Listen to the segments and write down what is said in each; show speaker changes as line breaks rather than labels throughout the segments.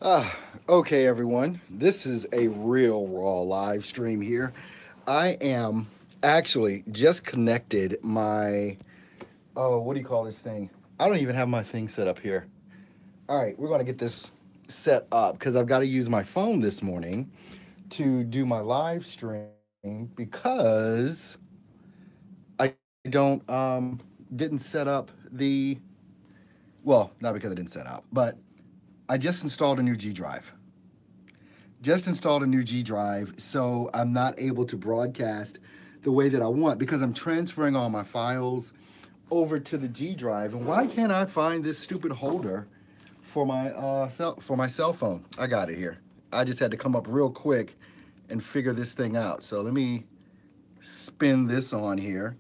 Ah, okay, everyone. This is a real raw live stream here. I am actually just connected my. Oh, what do you call this thing? I don't even have my thing set up here. All right, we're going to get this set up because I've got to use my phone this morning to do my live stream because I don't didn't set up the well, not because I didn't set up, but I just installed a new G drive. Just installed a new G drive, so I'm not able to broadcast the way that I want because I'm transferring all my files over to the G drive. And why can't I find this stupid holder for my cell phone? I got it here. I just had to come up real quick and figure this thing out. So let me spin this on here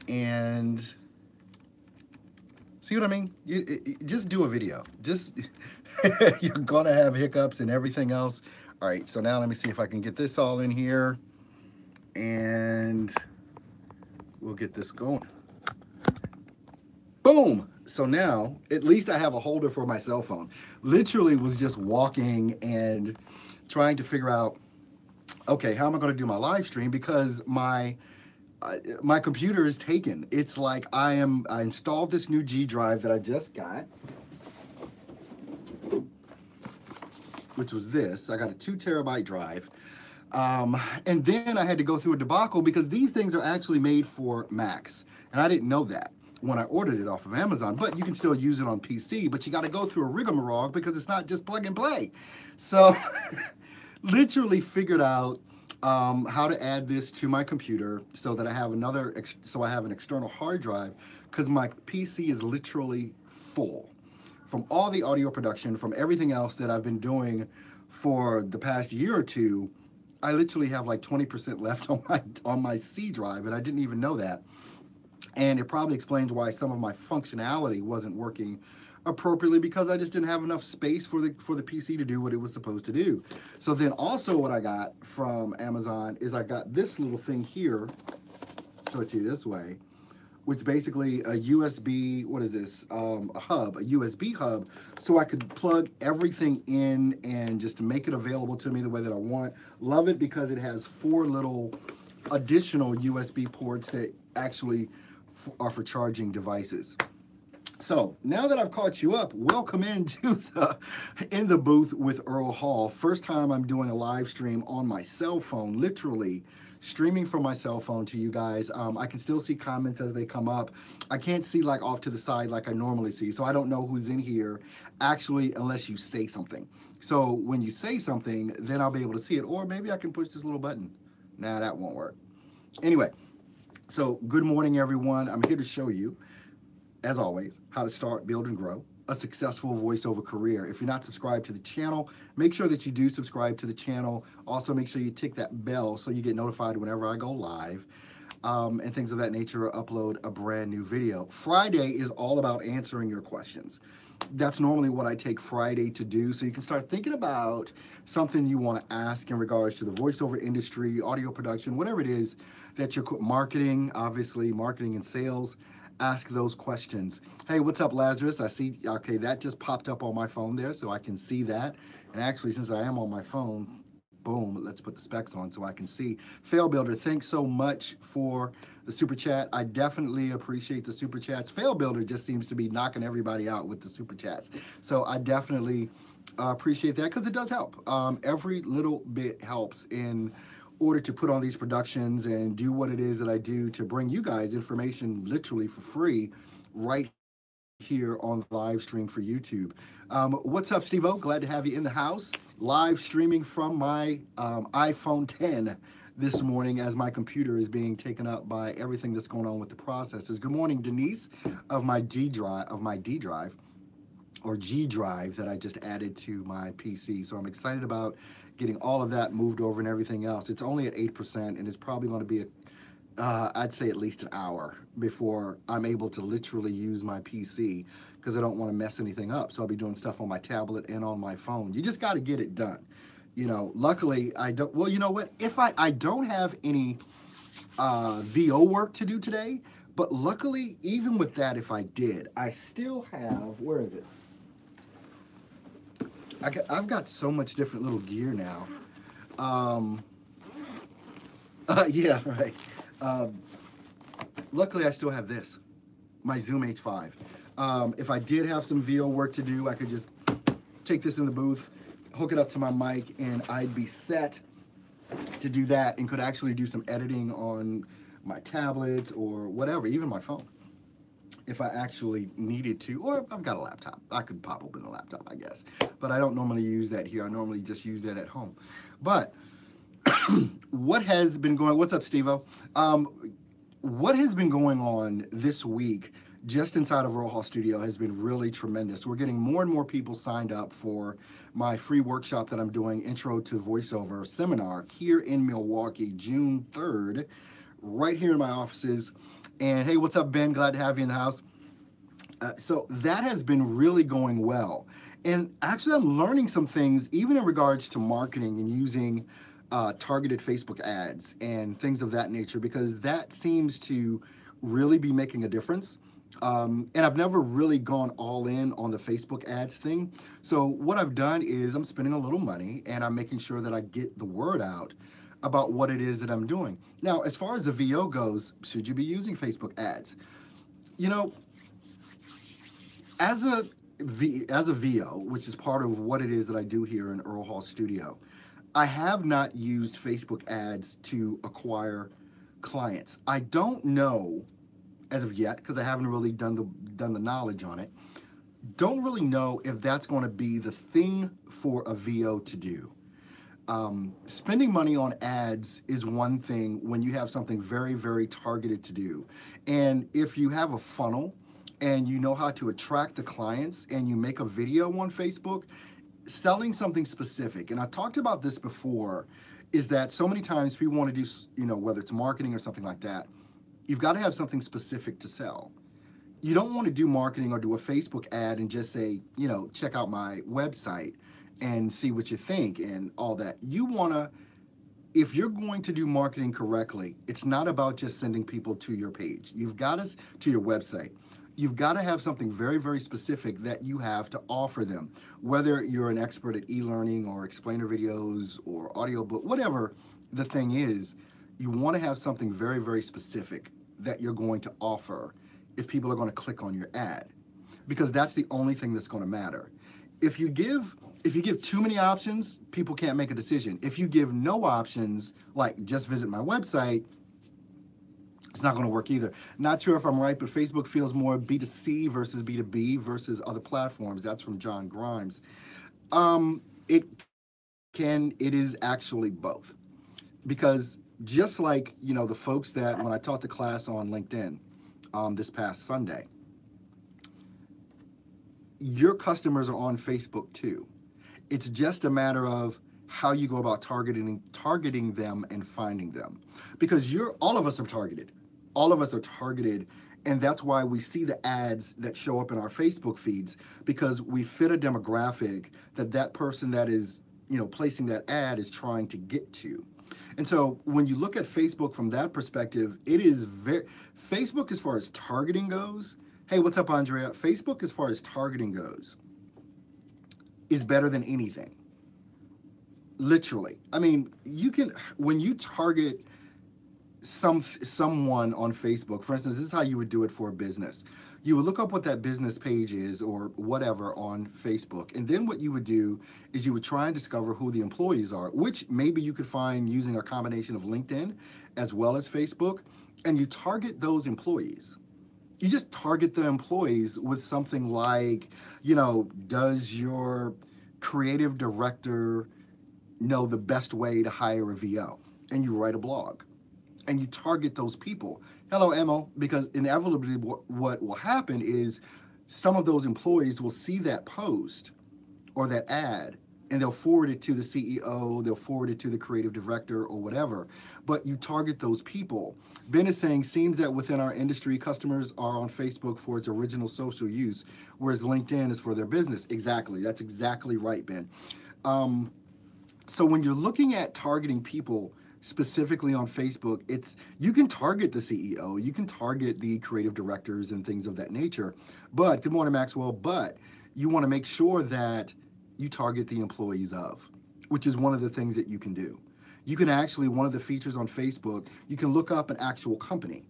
and see what I mean? Just do a video. Just you're gonna have hiccups and everything else. All right, so now let me see if I can get this all in here, and we'll get this going. Boom. So now at least I have a holder for my cell phone. Literally was just walking and trying to figure out, okay, how am I going to do my live stream because my computer is taken. It's like I installed this new G drive that I just got, which was this. I got a 2 terabyte drive. And then I had to go through a debacle because these things are actually made for Macs. And I didn't know that when I ordered it off of Amazon. But you can still use it on PC, but you got to go through a rigmarole because it's not just plug and play. So literally figured out how to add this to my computer so that I have so I have an external hard drive because my PC is literally full from all the audio production, from everything else that I've been doing for the past year or two. I literally have like 20% left on my C drive, and I didn't even know that. And it probably explains why some of my functionality wasn't working appropriately because I just didn't have enough space for the PC to do what it was supposed to do. So then also what I got from Amazon is I got this little thing here. Show it to you this way, which is basically a USB, what is this? A USB hub, so I could plug everything in and just to make it available to me the way that I want. Love it because it has 4 little additional USB ports that actually are for charging devices. So now that I've caught you up, welcome into the in the booth with Earl Hall. First time I'm doing a live stream on my cell phone, literally streaming from my cell phone to you guys. I can still see comments as they come up. I can't see like off to the side like I normally see, so I don't know who's in here actually unless you say something. So when you say something, then I'll be able to see it, or maybe I can push this little button. Nah, that won't work. Anyway, so good morning, everyone. I'm here to show you, as always, how to start, build, and grow a successful voiceover career. If you're not subscribed to the channel, make sure that you do subscribe to the channel. Also, make sure you tick that bell so you get notified whenever I go live. And things of that nature, or upload a brand new video. Friday is all about answering your questions. That's normally what I take Friday to do. So you can start thinking about something you want to ask in regards to the voiceover industry, audio production, whatever it is that you're marketing, obviously, marketing and sales. Ask those questions. Hey, what's up, Lazarus? I see, okay, that just popped up on my phone there, so I can see that. And actually, since I am on my phone, boom, let's put the specs on so I can see. Fail Builder, thanks so much for the super chat. I definitely appreciate the super chats. Fail Builder just seems to be knocking everybody out with the super chats. So I definitely appreciate that because it does help. Every little bit helps in order to put on these productions and do what it is that I do to bring you guys information literally for free right here on the live stream for YouTube. What's up, Steve O? Glad to have you in the house. Live streaming from my iPhone 10 this morning as my computer is being taken up by everything that's going on with the processes. Good morning, Denise, of my D drive or G drive that I just added to my PC. So I'm excited about getting all of that moved over and everything else. It's only at 8%, and it's probably going to be I'd say at least an hour before I'm able to literally use my PC because I don't want to mess anything up. So I'll be doing stuff on my tablet and on my phone. You just got to get it done. You know, luckily I don't. Well, you know what? If I don't have any VO work to do today, but luckily even with that, if I did, I still have. Where is it? I've got so much different little gear now. Um, yeah, right. Um, Luckily, I still have this, my Zoom H5. If I did have some VO work to do, I could just take this in the booth, hook it up to my mic, and I'd be set to do that and could actually do some editing on my tablet or whatever, even my phone, if I actually needed to. Or I've got a laptop. I could pop open the laptop, I guess. But I don't normally use that here. I normally just use that at home. But what has been going, what's up, Steve-O? What has been going on this week just inside of Earl Hall Studio has been really tremendous. We're getting more and more people signed up for my free workshop that I'm doing, Intro to Voiceover Seminar, here in Milwaukee, June 3rd, right here in my offices. And hey, what's up, Ben? Glad to have you in the house. So that has been really going well. And actually, I'm learning some things, even in regards to marketing and using targeted Facebook ads and things of that nature, because that seems to really be making a difference. And I've never really gone all in on the Facebook ads thing. So what I've done is I'm spending a little money and I'm making sure that I get the word out about what it is that I'm doing. Now, as far as the VO goes, should you be using Facebook ads? You know, as a VO, which is part of what it is that I do here in Earl Hall Studio, I have not used Facebook ads to acquire clients. I don't know as of yet, because I haven't really done the knowledge on it. Don't really know if that's going to be the thing for a VO to do. Spending money on ads is one thing when you have something very, very targeted to do. And if you have a funnel and you know how to attract the clients and you make a video on Facebook, selling something specific, and I talked about this before, is that so many times people want to do, you know, whether it's marketing or something like that, you've got to have something specific to sell. You don't want to do marketing or do a Facebook ad and just say, you know, check out my website and see what you think and all that. You want to, if you're going to do marketing correctly, it's not about just sending people to your page. You've got to your website. You've got to have something very, very specific that you have to offer them. Whether you're an expert at e-learning or explainer videos or audiobook, whatever the thing is, you want to have something very, very specific that you're going to offer if people are going to click on your ad, because that's the only thing that's going to matter. If you give too many options, people can't make a decision. If you give no options, like just visit my website, it's not going to work either. Not sure if I'm right, but Facebook feels more B2C versus B2B versus other platforms. That's from John Grimes. It is actually both, because just like, you know, the folks that when I taught the class on LinkedIn this past Sunday, your customers are on Facebook too. It's just a matter of how you go about targeting them and finding them, because all of us are targeted. All of us are targeted, and that's why we see the ads that show up in our Facebook feeds, because we fit a demographic that person that is, you know, placing that ad is trying to get to. And so when you look at Facebook from that perspective, it is Facebook as far as targeting goes. Hey, what's up, Andrea? Facebook as far as targeting goes is better than anything. Literally. I mean, when you target someone on Facebook, for instance, this is how you would do it for a business. You would look up what that business page is or whatever on Facebook, and then what you would do is you would try and discover who the employees are, which maybe you could find using a combination of LinkedIn as well as Facebook, and you target those employees. You just target the employees with something like, you know, does your creative director know the best way to hire a VO? And you write a blog and you target those people. Hello, Emma, because inevitably what will happen is some of those employees will see that post or that ad and they'll forward it to the CEO, they'll forward it to the creative director or whatever, but you target those people. Ben is saying, seems that within our industry, customers are on Facebook for its original social use, whereas LinkedIn is for their business. Exactly, that's exactly right, Ben. So when you're looking at targeting people specifically on Facebook, you can target the CEO, you can target the creative directors and things of that nature, but, good morning, Maxwell, but you want to make sure that you target the employees of, which is one of the things that you can do. You can actually, one of the features on Facebook, you can look up an actual company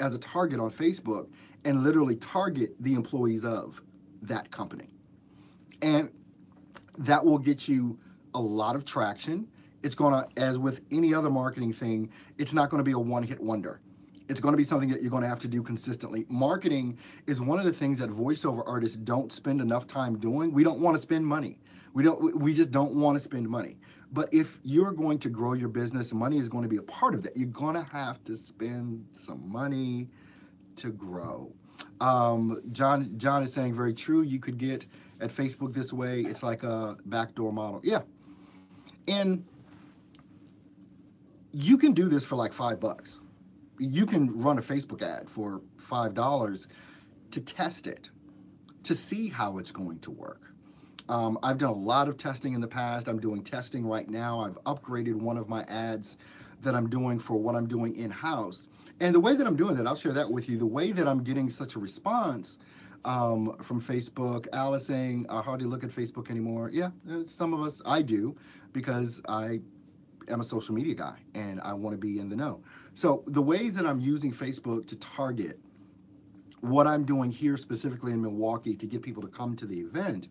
as a target on Facebook and literally target the employees of that company. And that will get you a lot of traction. It's going to, as with any other marketing thing, it's not going to be a one-hit wonder. It's going to be something that you're going to have to do consistently. Marketing is one of the things that voiceover artists don't spend enough time doing. We don't want to spend money. We just don't want to spend money. But if you're going to grow your business, money is going to be a part of that. You're going to have to spend some money to grow. John is saying very true. You could get at Facebook this way. It's like a backdoor model. Yeah. And you can do this for like $5. You can run a Facebook ad for $5 to test it, to see how it's going to work. I've done a lot of testing in the past. I'm doing testing right now. I've upgraded one of my ads that I'm doing for what I'm doing in-house. And the way that I'm doing that, I'll share that with you. The way that I'm getting such a response from Facebook, Alice saying, I hardly look at Facebook anymore. Yeah, some of us, I do, because I am a social media guy and I want to be in the know. So the ways that I'm using Facebook to target what I'm doing here specifically in Milwaukee to get people to come to the event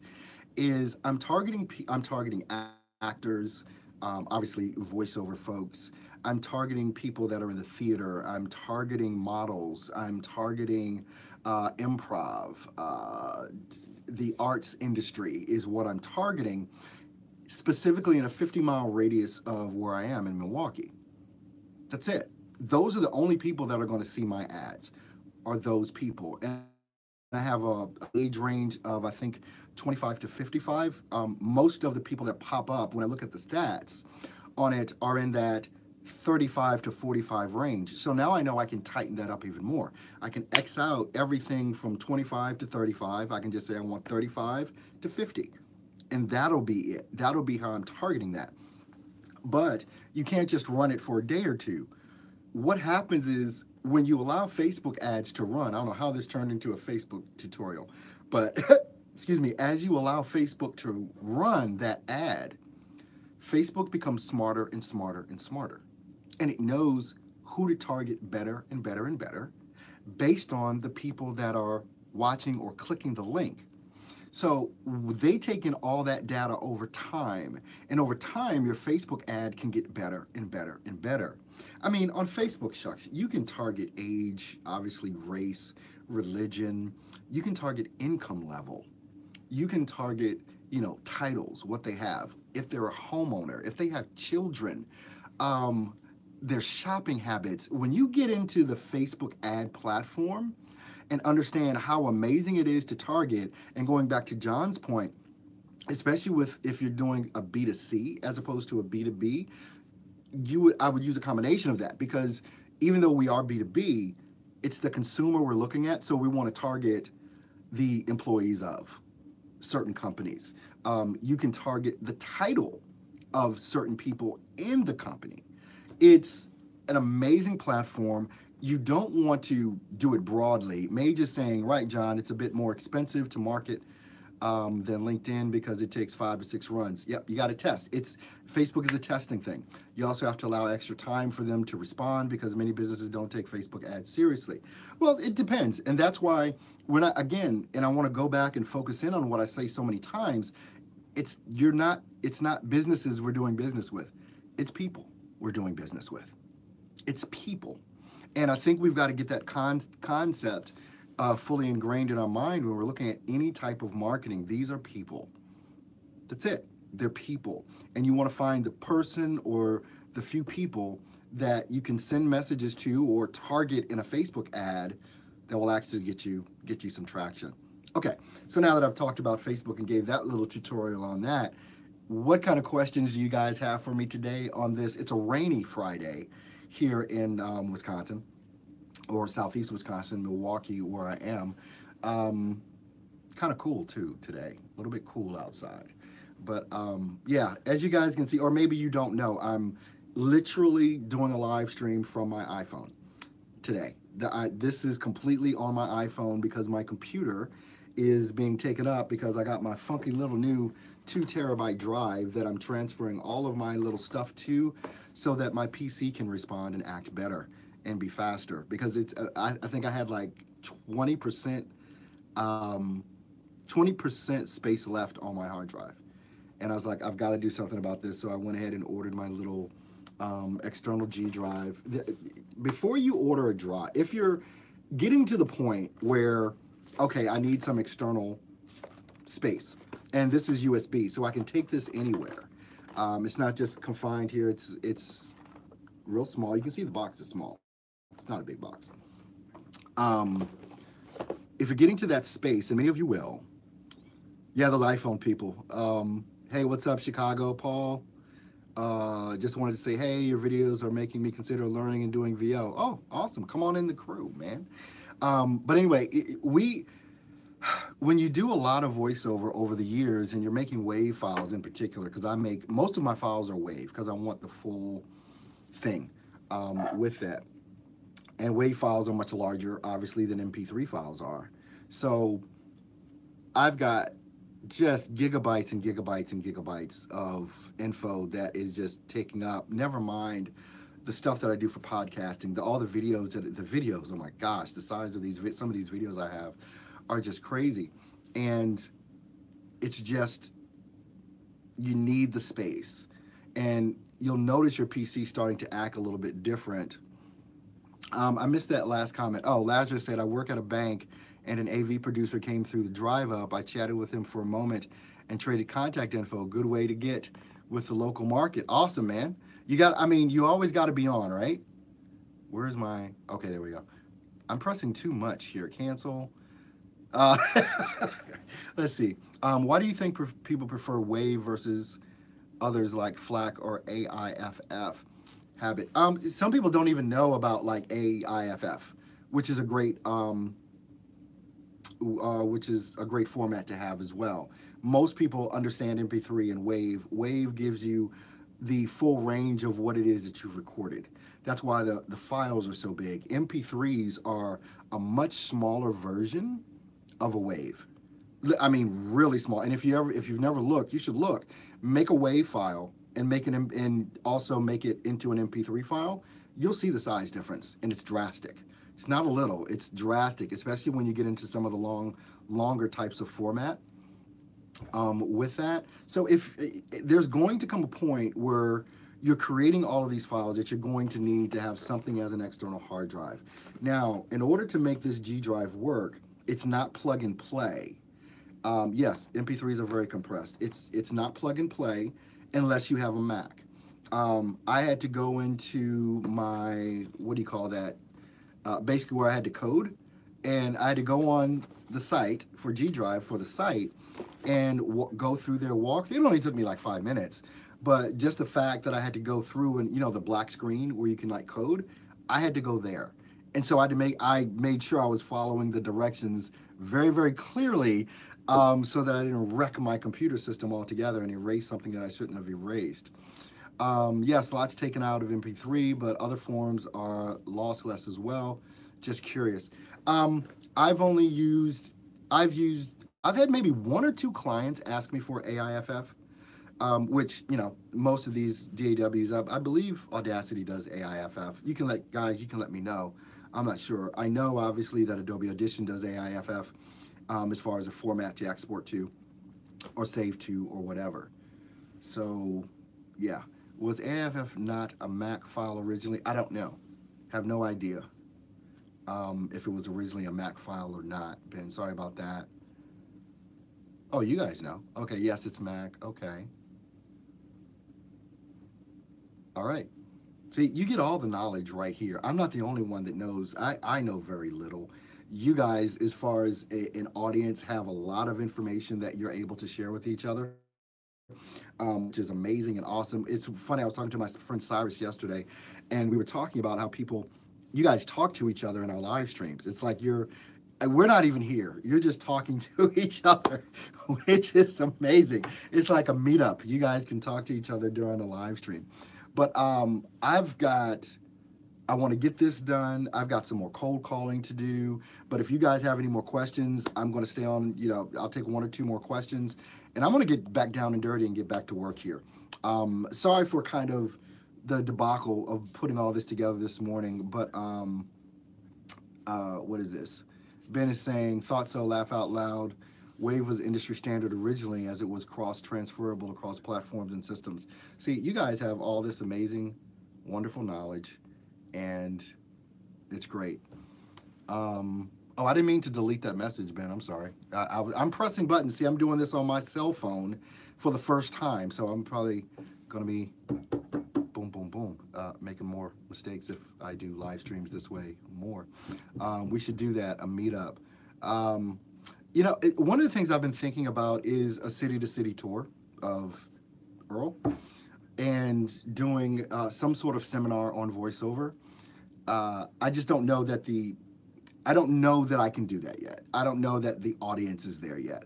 is I'm targeting actors, obviously voiceover folks. I'm targeting people that are in the theater. I'm targeting models. I'm targeting improv. The arts industry is what I'm targeting, specifically in a 50-mile radius of where I am in Milwaukee. That's it. Those are the only people that are going to see my ads, are those people. And I have a age range of, I think, 25 to 55. Most of the people that pop up when I look at the stats on it are in that 35 to 45 range. So now I know I can tighten that up even more. I can X out everything from 25 to 35. I can just say I want 35 to 50. And that'll be it. That'll be how I'm targeting that. But you can't just run it for a day or two. What happens is when you allow Facebook ads to run, I don't know how this turned into a Facebook tutorial, but excuse me, as you allow Facebook to run that ad, Facebook becomes smarter and smarter and smarter. And it knows who to target better and better and better based on the people that are watching or clicking the link. So they take in all that data over time, and over time your Facebook ad can get better and better and better. I mean, on Facebook, shucks, you can target age, obviously race, religion. You can target income level. You can target, titles, what they have. If they're a homeowner, if they have children, their shopping habits. When you get into the Facebook ad platform and understand how amazing it is to target, and going back to John's point, especially if you're doing a B2C as opposed to a B2B, I would use a combination of that, because even though we are B2B, it's the consumer we're looking at, so we want to target the employees of certain companies. You can target the title of certain people in the company. It's an amazing platform. You don't want to do it broadly. May just saying, right, John, it's a bit more expensive to market than LinkedIn because it takes 5 to 6 runs. Yep, you got to test. Facebook is a testing thing. You also have to allow extra time for them to respond, because many businesses don't take Facebook ads seriously. Well, it depends, and that's why when I want to go back and focus in on what I say so many times. It's not businesses we're doing business with. It's people we're doing business with. It's people. And I think we've got to get that concept fully ingrained in our mind when we're looking at any type of marketing. These are people. That's it. They're people. And you want to find the person or the few people that you can send messages to or target in a Facebook ad that will actually get you some traction. Okay, so now that I've talked about Facebook and gave that little tutorial on that, what kind of questions do you guys have for me today on this? It's a rainy Friday here in Wisconsin, or southeast Wisconsin, Milwaukee, where I am. Kind of cool too today, a little bit cool outside. But yeah, as you guys can see, or maybe you don't know, I'm literally doing a live stream from my iPhone today. This is completely on my iPhone because my computer is being taken up because I got my funky little new 2 terabyte drive that I'm transferring all of my little stuff to so that my PC can respond and act better and be faster. Because I think I had like 20%, um, 20% space left on my hard drive. And I was like, I've got to do something about this. So I went ahead and ordered my little external G drive. Before you order a drive, if you're getting to the point where, okay, I need some external space, and this is USB, so I can take this anywhere. It's not just confined here. It's real small. You can see the box is small. It's not a big box. If you're getting to that space, and many of you will, yeah, those iPhone people. Hey, what's up, Chicago, Paul? Just wanted to say, hey, your videos are making me consider learning and doing VO. Oh, awesome. Come on in the crew, man. But anyway, when you do a lot of voiceover over the years and you're making WAV files in particular, because I make, most of my files are WAV because I want the full thing with that. And WAV files are much larger, obviously, than MP3 files are. So I've got just gigabytes and gigabytes and gigabytes of info that is just taking up, never mind the stuff that I do for podcasting, all the videos, oh my gosh, the size of these, some of these videos I have are just crazy. And it's just, you need the space. And you'll notice your PC starting to act a little bit different. I missed that last comment. Oh, Lazarus said, I work at a bank and an AV producer came through the drive up. I chatted with him for a moment and traded contact info. Good way to get with the local market. Awesome, man. You always got to be on, right? Where's my, okay, there we go. I'm pressing too much here. Cancel. Let's see. Why do you think people prefer WAV versus others like FLAC or AIFF? Habit. Some people don't even know about like AIFF, which is a great format to have as well. Most people understand MP3 and WAV. WAV gives you the full range of what it is that you've recorded. That's why the files are so big. MP3s are a much smaller version of a WAV. I mean, really small. And if you've never looked, you should look. Make a WAV file and also make it into an MP3 file. You'll see the size difference, and it's drastic. It's not a little, it's drastic, especially when you get into some of the longer types of format with that. So if there's going to come a point where you're creating all of these files that you're going to need to have something as an external hard drive. Now, in order to make this G drive work, it's not plug and play. Yes, MP3s are very compressed. It's not plug and play unless you have a Mac. I had to go into my, what do you call that? Basically where I had to code, and I had to go on the site for G Drive for the site and go through their walkthrough. It only took me like 5 minutes, but just the fact that I had to go through and, the black screen where you can like code, I had to go there. And so I made sure I was following the directions very, very clearly so that I didn't wreck my computer system altogether and erase something that I shouldn't have erased. Yes, lots taken out of MP3, but other forms are lossless as well. Just curious. I've had maybe 1 or 2 clients ask me for AIFF, which, most of these DAWs, I believe Audacity does AIFF. You can let me know. I'm not sure. I know, obviously, that Adobe Audition does AIFF as far as a format to export to or save to or whatever. So, yeah. Was AIFF not a Mac file originally? I don't know. Have no idea if it was originally a Mac file or not. Ben, sorry about that. Oh, you guys know. Okay, yes, it's Mac. Okay. All right. See, you get all the knowledge right here. I'm not the only one that knows. I know very little. You guys, as far as an audience, have a lot of information that you're able to share with each other. Which is amazing and awesome. It's funny, I was talking to my friend Cyrus yesterday, and we were talking about how you guys talk to each other in our live streams. It's like we're not even here. You're just talking to each other, which is amazing. It's like a meetup. You guys can talk to each other during a live stream. But I've got I want to get this done. I've got some more cold calling to do. But if you guys have any more questions, I'm going to stay on. I'll take one or two more questions, and I'm going to get back down and dirty and get back to work here. Sorry for kind of the debacle of putting all this together this morning, but what is this? Ben is saying, thought so, laugh out loud. Wave was industry standard originally as it was cross transferable across platforms and systems. See, you guys have all this amazing, wonderful knowledge, and it's great. Oh, I didn't mean to delete that message, Ben. I'm sorry. I'm pressing buttons. See, I'm doing this on my cell phone for the first time, so I'm probably going to be boom, boom, boom, making more mistakes if I do live streams this way more. We should do that, a meetup. One of the things I've been thinking about is a city-to-city tour of Earl and doing some sort of seminar on voiceover. I just don't know that I don't know that I can do that yet. I don't know that the audience is there yet.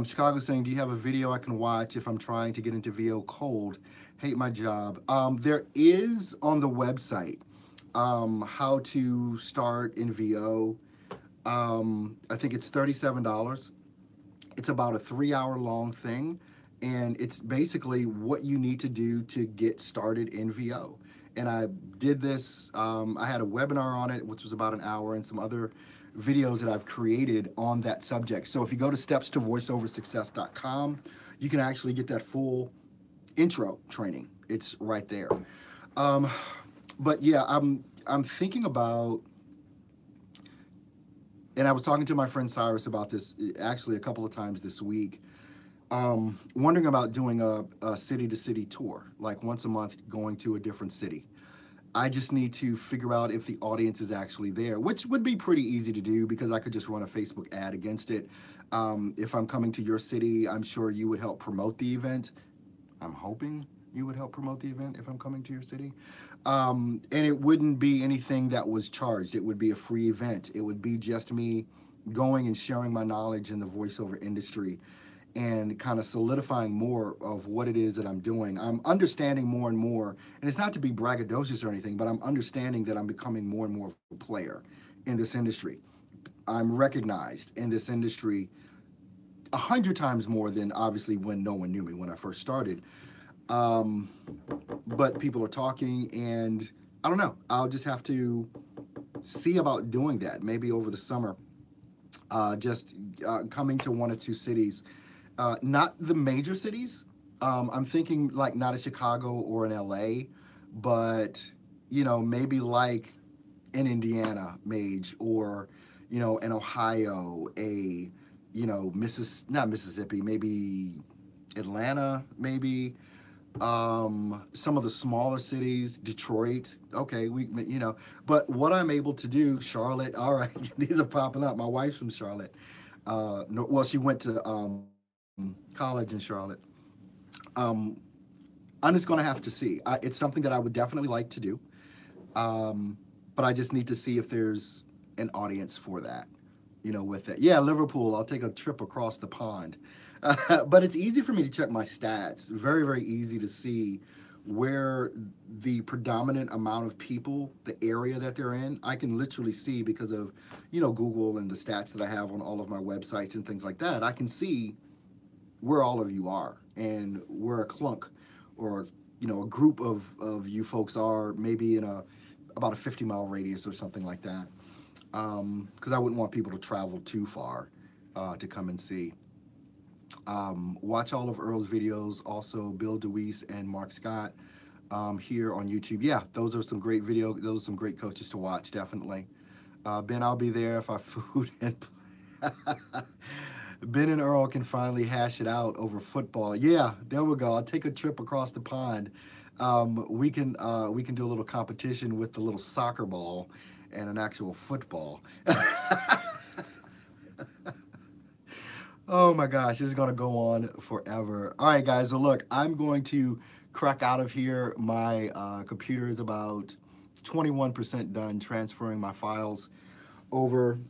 Chicago saying, do you have a video I can watch if I'm trying to get into VO cold? Hate my job. There is on the website how to start in VO. I think it's $37. It's about a 3-hour long thing, and it's basically what you need to do to get started in VO. And I did this, I had a webinar on it, which was about an hour, and some other videos that I've created on that subject. So if you go to stepstovoiceoversuccess.com, you can actually get that full intro training. It's right there. But yeah, I'm thinking about, and I was talking to my friend Cyrus about this actually a couple of times this week, wondering about doing a city-to-city tour, like once a month going to a different city. I just need to figure out if the audience is actually there, which would be pretty easy to do because I could just run a Facebook ad against it. If I'm coming to your city, I'm sure you would help promote the event. I'm hoping you would help promote the event if I'm coming to your city. And it wouldn't be anything that was charged. It would be a free event. It would be just me going and sharing my knowledge in the voiceover industry and kind of solidifying more of what it is that I'm doing. I'm understanding more and more, and it's not to be braggadocious or anything, but I'm understanding that I'm becoming more and more of a player in this industry. I'm recognized in this industry 100 times more than obviously when no one knew me when I first started. But people are talking, and I don't know. I'll just have to see about doing that maybe over the summer. Just coming to one or two cities. Not the major cities. I'm thinking like not a Chicago or an LA, but maybe like in Indiana, Mage, or in Ohio, not Mississippi, maybe Atlanta, maybe some of the smaller cities, Detroit. Okay, but what I'm able to do, Charlotte. All right, these are popping up. My wife's from Charlotte. No, well, she went to college in Charlotte. I'm just going to have to see. It's something that I would definitely like to do, but I just need to see if there's an audience for that, with it. Yeah, Liverpool, I'll take a trip across the pond. But it's easy for me to check my stats. Very, very easy to see where the predominant amount of people, the area that they're in. I can literally see because of, Google and the stats that I have on all of my websites and things like that. I can see where all of you are and where a clunk or a group of you folks are, maybe in about a 50-mile radius or something like that, because I wouldn't want people to travel too far to come and see. Watch all of Earl's videos, also Bill DeWeese and Mark Scott here on YouTube. Yeah, those are some great videos. Those are some great coaches to watch, definitely. Ben, I'll be there if I food and Ben and Earl can finally hash it out over football. Yeah, there we go. I'll take a trip across the pond. We can do a little competition with the little soccer ball and an actual football. Oh my gosh, this is going to go on forever. All right, guys. So look, I'm going to crack out of here. My computer is about 21% done transferring my files over.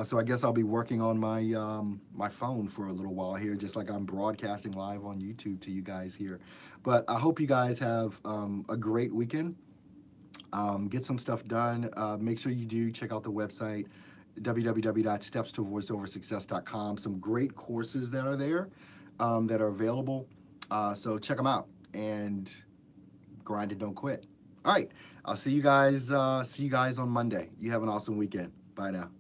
So I guess I'll be working on my my phone for a little while here, just like I'm broadcasting live on YouTube to you guys here. But I hope you guys have a great weekend. Get some stuff done. Make sure you do check out the website, www.stepstovoiceoversuccess.com. Some great courses that are there that are available. So check them out and grind and don't quit. All right. I'll see you guys. See you guys on Monday. You have an awesome weekend. Bye now.